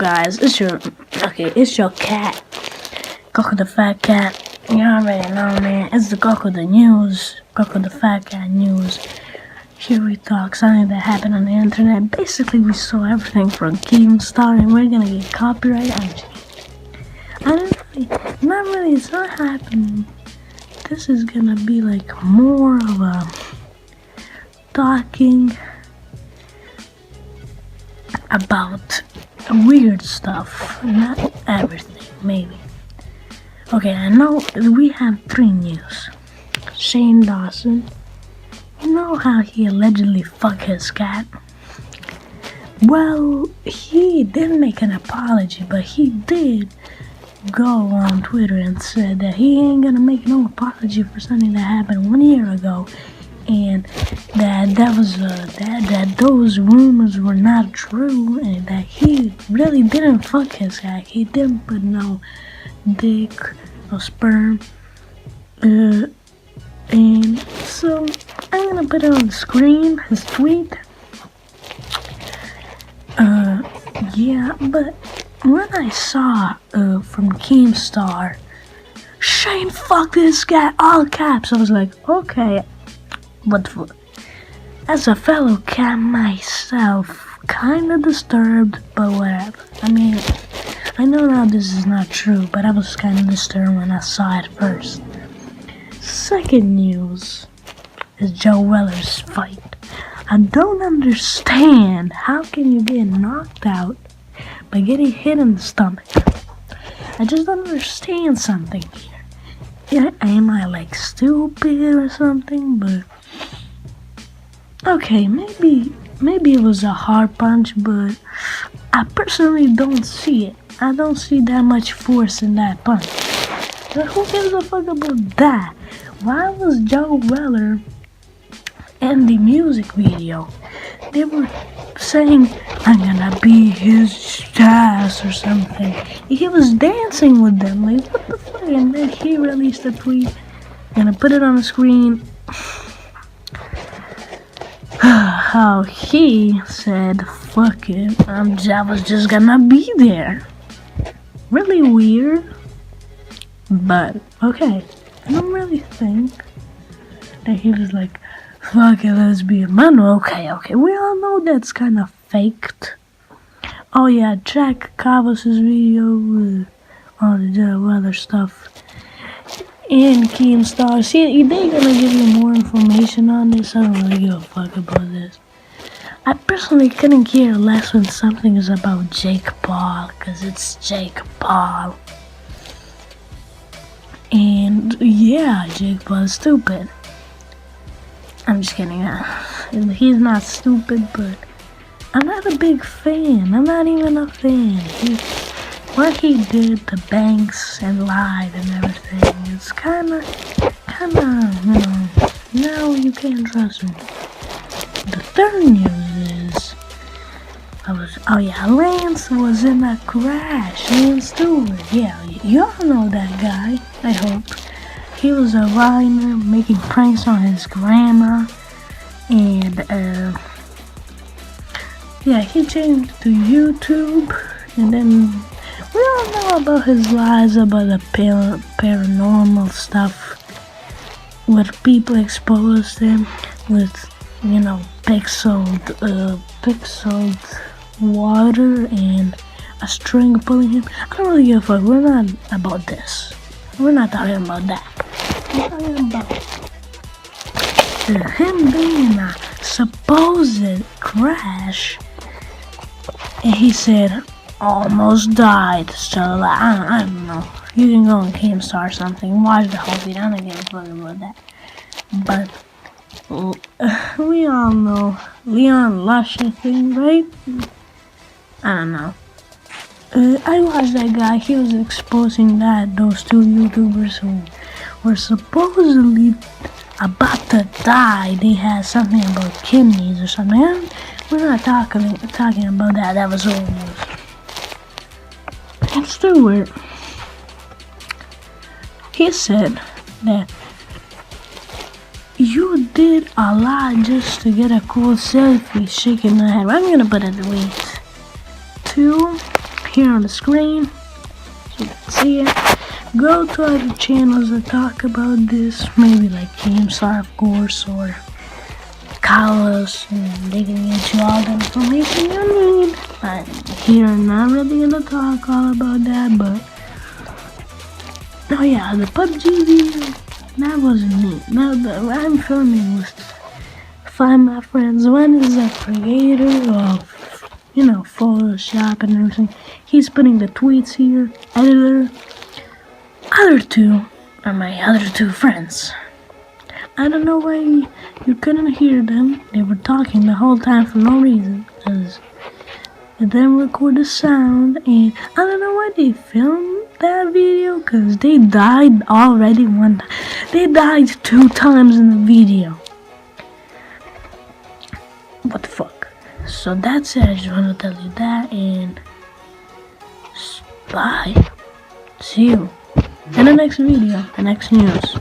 guys? It's your cat, Koko the fat cat. You already know, man. It's the Koko the news, Koko the fat cat news. Here we talk something that happened on the internet. Basically, we saw everything from Keemstar, and we're gonna get copyright. Not really. It's not happening. This is gonna be like more of a talking about weird stuff, not everything, maybe. Okay, I know we have 3 news. Shane Dawson, you know how he allegedly fucked his cat? Well, he didn't make an apology, but he did go on Twitter and said that he ain't gonna make no apology for something that happened 1 year ago, and that those rumors were not true, and that he really didn't fuck his cat. He didn't put no dick, no sperm, and so I'm gonna put it on the screen, his tweet. Yeah, but when I saw from Keemstar, Shane fucked this guy, all caps, I was like, okay, but as a fellow cat myself, kinda disturbed, but whatever. I mean, I know now this is not true, but I was kinda disturbed when I saw it first. Second news is Joe Weller's fight. I don't understand, how can you get knocked out by getting hit in the stomach? I just don't understand something here. Am I like stupid or something? But okay, maybe it was a hard punch, but I personally don't see it. I don't see that much force in that punch. But who gives a fuck about that? Why was Joe Weller in the music video? They were saying, I'm gonna beat his ass or something. He was dancing with them, like what the fuck? And then he released a tweet. Gonna put it on the screen. How he said, fuck it, I was just gonna be there. Really weird, but okay. I don't really think that he was like, fuck it, let's be a man. Okay, we all know that's kind of faked. Oh yeah, check Kavos' video with all the other stuff. And Keemstar, see, they're gonna give you more information on this. I don't really give a fuck about this. I personally couldn't care less when something is about Jake Paul, cause it's Jake Paul. And yeah, Jake Paul is stupid. I'm just kidding. He's not stupid, but I'm not a big fan. I'm not even a fan. What he did to Banks and lied and everything, it's kinda, you know, now you can't trust me. The third news is, Lance was in a crash, Lance Stuart. Yeah, y'all know that guy, I hope. He was a whiner making pranks on his grandma, and yeah, he changed to YouTube, and then we all know about his lies about the paranormal stuff, where people exposed him with, you know, pixeled water and a string pulling him. I don't really give a fuck. We're not about this. We're not talking about that. We're talking about him being in a supposed crash, and he said almost died. So I don't know. You can go on Keemstar or something. Watch the whole video. I don't give a fuck about that. But we all know Leon Lusher thing, right? I don't know. I watched that guy. He was exposing those 2 YouTubers who were supposedly about to die. They had something about kidneys or something. We're not talking about that. That was old news. And Stuart, he said that you did a lot just to get a cool selfie shaking my head. I'm gonna put a tweet. 2, here on the screen, so you can see it. Go to other channels that talk about this, maybe like GameStar, of course, or Carlos, and they can get you all the information you need. I'm here not really gonna talk all about that, but oh yeah, the PUBG video, that wasn't me. Now what I'm filming was to find my friends. One is a creator of, you know, Photoshop and everything. He's putting the tweets here, editor. Other two are my other two friends. I don't know why you couldn't hear them. They were talking the whole time for no reason, because it didn't record the sound, and I don't know why they filmed that video, because they died already one time. They died 2 times in the video. What the fuck? So that's it. I just want to tell you that, and bye. See you in the next video, the next news.